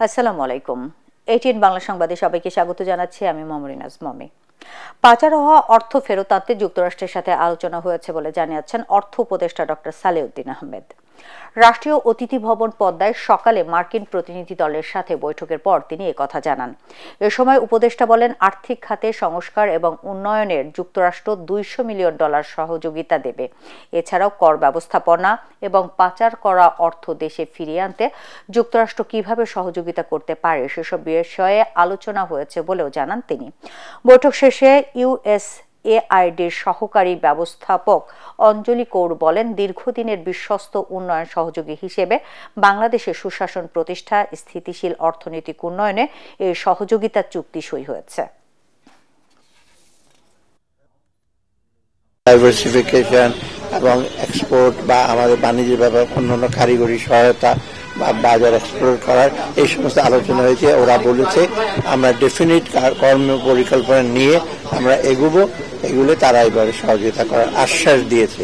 আসসালামু আলাইকুম। এটিএন বাংলা সংবাদে সবাইকে স্বাগত জানাচ্ছি। আমি মমরিনাজ মমি। পাচার হওয়া অর্থ ফেরত আনতে যুক্তরাষ্ট্রের সাথে আলোচনা হয়েছে বলে জানিয়েছেন অর্থ উপদেষ্টা ডক্টর সালেউদ্দিন আহমেদ। রাষ্ট্রীয় অতিথি ভবন পদ্মায় সকালে মার্কিন প্রতিনিধি দলের সাথে বৈঠকের পর তিনি একথা জানান। এ সময় উপদেষ্টা বলেন, আর্থিক খাতে সংস্কার এবং উন্নয়নের যুক্তরাষ্ট্র $200 মিলিয়ন সহযোগিতা দেবে। এছাড়াও কর ব্যবস্থাপনা এবং পাচার করা অর্থ দেশে ফিরিয়ে আনতে যুক্তরাষ্ট্র কিভাবে সহযোগিতা করতে পারে সেসব বিষয়ে আলোচনা হয়েছে বলেও জানান তিনি। বৈঠক শেষে USAIDর সহকারী ব্যবস্থাপক অঞ্জলি কৌর বলেন, দীর্ঘদিনের বিশ্বস্ত উন্নয়ন সহযোগী হিসেবে বাংলাদেশের সুশাসন প্রতিষ্ঠা, স্থিতিশীল অর্থনৈতিক উন্নয়নে এই সহযোগিতা চুক্তি সই হয়েছে। ডাইভার্সিফিকেশন এবং এক্সপোর্ট বা আমাদের বাণিজ্য ব্যাপার অন্যান্য কারিগরি সহায়তা বা বাজার এক্সপ্লোর করার এই সমস্ত আলোচনা হয়েছে। ওরা বলেছে আমরা ডেফিনিট কর্ম পরিকল্পনা নিয়ে আমরা এগুলো তারা এবারে সহযোগিতা করার আশ্বাস দিয়েছে।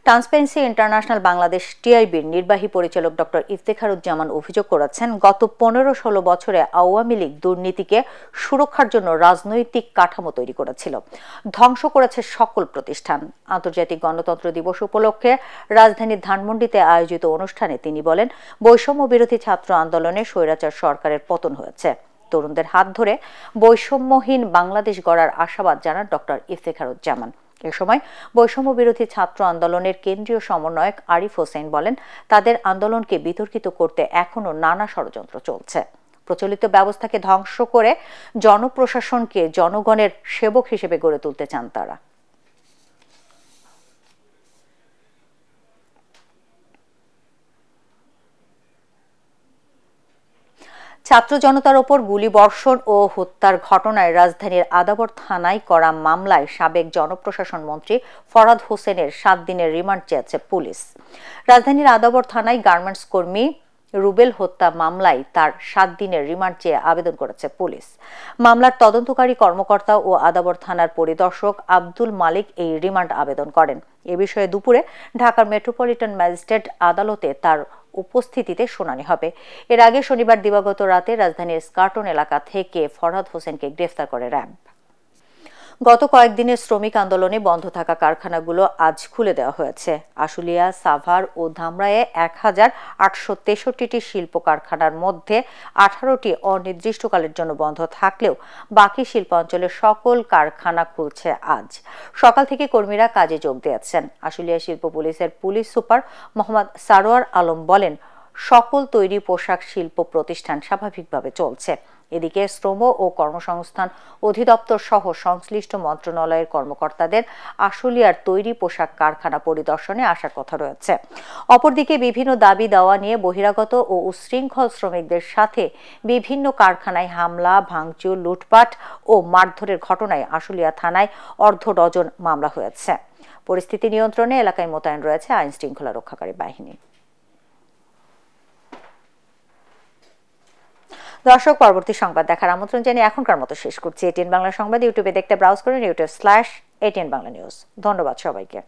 ট্রান্সপারেন্সি ইন্টারন্যাশনাল বাংলাদেশ টিআইবির নির্বাহী পরিচালক ডক্টর ইফতেখারুজ্জামান অভিযোগ করেছেন, গত 15-16 বছরে আওয়ামী লীগ দুর্নীতিকে সুরক্ষার জন্য রাজনৈতিক কাঠামো তৈরি করেছিল, ধ্বংস করেছে সকল প্রতিষ্ঠান। আন্তর্জাতিক গণতন্ত্র দিবস উপলক্ষে রাজধানীর ধানমন্ডিতে আয়োজিত অনুষ্ঠানে তিনি বলেন, বৈষম্য বিরোধী ছাত্র আন্দোলনে স্বৈরাচার সরকারের পতন হয়েছে। তরুণদের হাত ধরে বৈষম্যহীন বাংলাদেশ গড়ার আশাবাদ জানান ডক্টর ইফতেখারুজ্জামান। এ সময় বৈষম্য বিরোধী ছাত্র আন্দোলনের কেন্দ্রীয় সমন্বয়ক আরিফ হোসেন বলেন, তাদের আন্দোলনকে বিতর্কিত করতে এখনো নানা ষড়যন্ত্র চলছে। প্রচলিত ব্যবস্থাকে ধ্বংস করে জনপ্রশাসনকে জনগণের সেবক হিসেবে গড়ে তুলতে চান তারা। ছাত্র জনতার ওপর গুলিবর্ষণ ও হত্যার ঘটনায় রাজধানীর আদাবর থানায় করা মামলায় সাবেক জনপ্রশাসন মন্ত্রী ফরহাদ হোসেনের 7 দিনের রিমান্ড চেয়েছে পুলিশ। রাজধানীর আদাবর থানায় গার্মেন্টস কর্মী রুবেল হত্যা মামলায় তার 7 দিনের রিমান্ড চেয়ে আবেদন করেছে পুলিশ। মামলার তদন্তকারী কর্মকর্তা ও আদাবর থানার পরিদর্শক আব্দুল মালিক এই রিমান্ড আবেদন করেন। এ বিষয়ে দুপুরে ঢাকার মেট্রোপলিটন ম্যাজিস্ট্রেট আদালতে তার উপস্থিতিতে শুনানি হবে। এর আগে শনিবার দিবাগত রাতে রাজধানীর স্কার্টন এলাকা থেকে ফরহাদ হোসেনকে গ্রেফতার করে র্যাব। গত কয়েকদিনের শ্রমিক আন্দোলনে বন্ধ থাকা কারখানাগুলো আজ খুলে দেওয়া হয়েছে। আশুলিয়া, সাভার ও ধামরাইয়ে 1863টি শিল্প কারখানার মধ্যে 18টি অনির্দিষ্টকালের জন্য বন্ধ থাকলেও বাকি শিল্পাঞ্চলের সকল কারখানা খুলছে আজ। সকাল থেকে কর্মীরা কাজে যোগ দিয়েছেন। আশুলিয়া শিল্প পুলিশের পুলিশ সুপার মোহাম্মদ সারোয়ার আলম বলেন, সকল তৈরি পোশাক শিল্প প্রতিষ্ঠান স্বাভাবিকভাবে চলছে। এদিকে শ্রম ও কর্মসংস্থান অধিদপ্তর সহ সংশ্লিষ্ট মন্ত্রণালয়ের কর্মকর্তাদের আশুলিয়ার তৈরি পোশাক কারখানা পরিদর্শনে আসার কথা রয়েছে। অপরদিকে বিভিন্ন দাবি দাওয়া নিয়ে বহিরাগত ও উচ্ছৃঙ্খল শ্রমিকদের সাথে বিভিন্ন কারখানায় হামলা, ভাঙচুর, লুটপাট ও মারধরের ঘটনায় আশুলিয়া থানায় অর্ধ ডজন মামলা হয়েছে। পরিস্থিতি নিয়ন্ত্রণে এলাকায় মোতায়েন রয়েছে আইন শৃঙ্খলা রক্ষাকারী বাহিনী। দর্শক, পরবর্তী সংবাদ দেখার আমন্ত্রণ জানিয়ে এখনকার মতো শেষ করছি। এটিএন বাংলা সংবাদ ইউটিউবে দেখতে ব্রাউজ করুন youtube/ATN Bangla News। ধন্যবাদ সবাইকে।